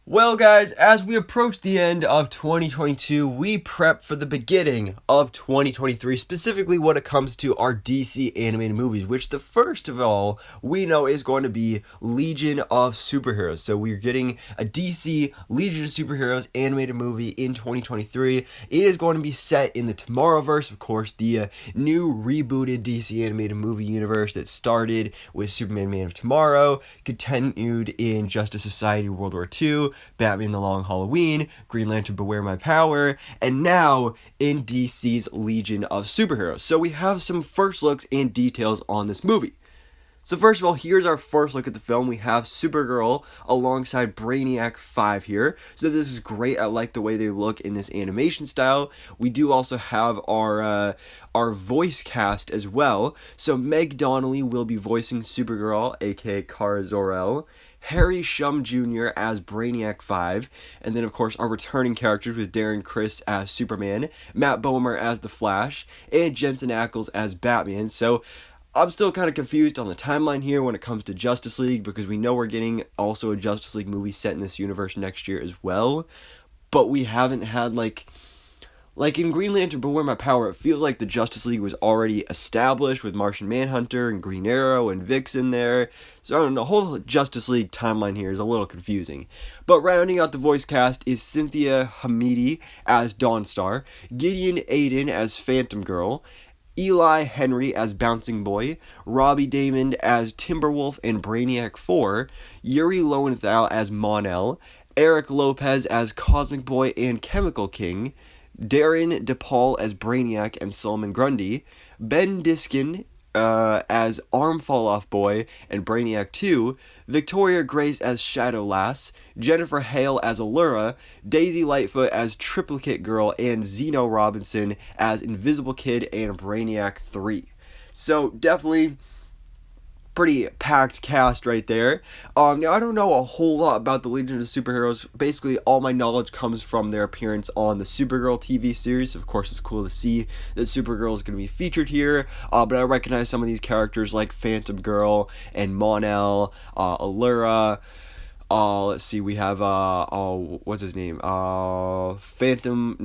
Well, guys, as we approach the end of 2022, we prep for the beginning of 2023, specifically when it comes to our DC animated movies, which the first of all we know is going to be Legion of Superheroes. So we're getting a DC Legion of Superheroes animated movie in 2023. It is going to be set in the Tomorrowverse, of course, the new rebooted DC animated movie universe that started with Superman Man of Tomorrow, continued in Justice Society World War II, Batman The Long Halloween, Green Lantern Beware My Power, and now in DC's Legion of Superheroes. So we have some first looks and details on this movie. So first of all, here's our first look at the film. We have Supergirl alongside Brainiac 5 here. So this is great. I like the way they look in this animation style. We do also have our voice cast as well. So Meg Donnelly will be voicing Supergirl, aka Kara Zor-El. Harry Shum Jr. as Brainiac 5, and then of course our returning characters with Darren Criss as Superman, Matt Bomer as The Flash, and Jensen Ackles as Batman. So I'm still kind of confused on the timeline here when it comes to Justice League, because we know we're getting also a Justice League movie set in this universe next year as well, but we haven't had like in Green Lantern Beware My Power, it feels like the Justice League was already established with Martian Manhunter and Green Arrow and Vixen there. So I don't know, the whole Justice League timeline here is a little confusing. But rounding out the voice cast is Cynthia Hamidi as Dawnstar, Gideon Aiden as Phantom Girl, Eli Henry as Bouncing Boy, Robbie Damon as Timberwolf and Brainiac 4, Yuri Lowenthal as Mon-El, Eric Lopez as Cosmic Boy and Chemical King, Darren DePaul as Brainiac and Solomon Grundy, Ben Diskin as Arm Fall Off Boy and Brainiac 2, Victoria Grace as Shadow Lass, Jennifer Hale as Allura, Daisy Lightfoot as Triplicate Girl, and Zeno Robinson as Invisible Kid and Brainiac 3. So definitely pretty packed cast right there. Now, I don't know a whole lot about the Legion of Superheroes. Basically, all my knowledge comes from their appearance on the Supergirl TV series. Of course, it's cool to see that Supergirl is going to be featured here, but I recognize some of these characters like Phantom Girl and Mon-El, Allura. Let's see, we have, what's his name? Phantom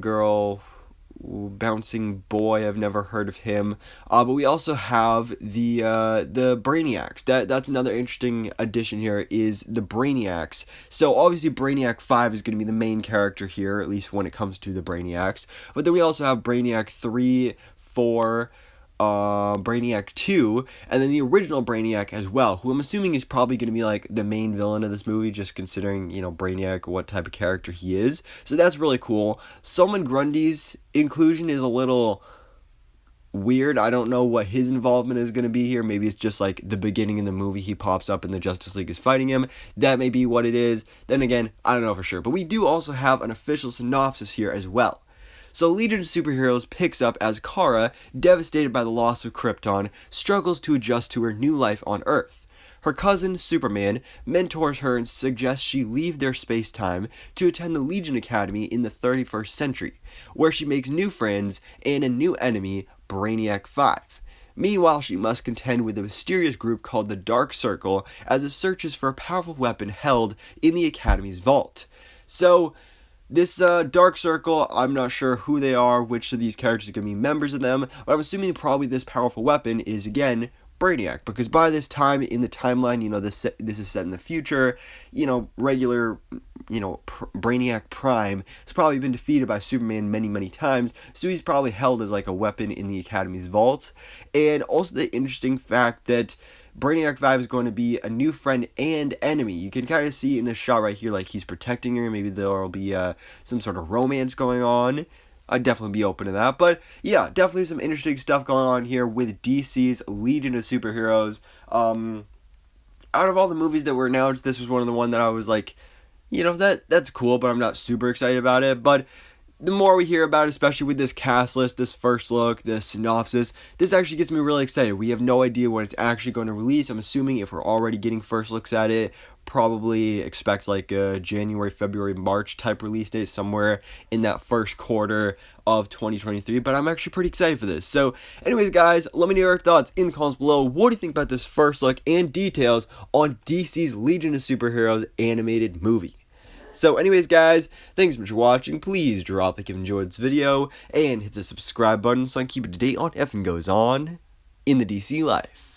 Girl, Bouncing Boy, I've never heard of him, but we also have the Brainiacs. That's another interesting addition here, is the Brainiacs. So obviously Brainiac 5 is going to be the main character here, at least when it comes to the Brainiacs, but then we also have Brainiac 3, 4, Brainiac 2, and then the original Brainiac as well, who I'm assuming is probably going to be like the main villain of this movie, just considering, Brainiac, what type of character he is. So that's really cool. Solomon Grundy's inclusion is a little weird. I don't know what his involvement is going to be here. Maybe it's just like the beginning of the movie, he pops up and the Justice League is fighting him. That may be what it is. Then again, I don't know for sure. But we do also have an official synopsis here as well. So Legion of Superheroes picks up as Kara, devastated by the loss of Krypton, struggles to adjust to her new life on Earth. Her cousin, Superman, mentors her and suggests she leave their space-time to attend the Legion Academy in the 31st century, where she makes new friends and a new enemy, Brainiac 5. Meanwhile, she must contend with a mysterious group called the Dark Circle as it searches for a powerful weapon held in the Academy's vault. So this Dark Circle, I'm not sure who they are, which of these characters are going to be members of them, but I'm assuming probably this powerful weapon is, again, Brainiac, because by this time in the timeline, this is set in the future, regular, Brainiac Prime has probably been defeated by Superman many, many times, so he's probably held as like a weapon in the Academy's vault. And also the interesting fact that Brainiac 5 is going to be a new friend and enemy. You can kind of see in this shot right here, like he's protecting her. Maybe there will be some sort of romance going on. I'd definitely be open to that. But yeah, definitely some interesting stuff going on here with DC's Legion of Superheroes. Out of all the movies that were announced, this was one of the ones that I was like, that's cool, but I'm not super excited about it. But the more we hear about it, especially with this cast list, this first look, this synopsis, this actually gets me really excited. We have no idea when it's actually going to release. I'm assuming if we're already getting first looks at it, probably expect like a January, February, March type release date, somewhere in that first quarter of 2023. But I'm actually pretty excited for this. So anyways, guys, let me know your thoughts in the comments below. What do you think about this first look and details on DC's Legion of Superheroes animated movie? So anyways, guys, thanks so much for watching. Please drop a like if you enjoyed this video and hit the subscribe button so I can keep up to date on everything goes on in the DC life.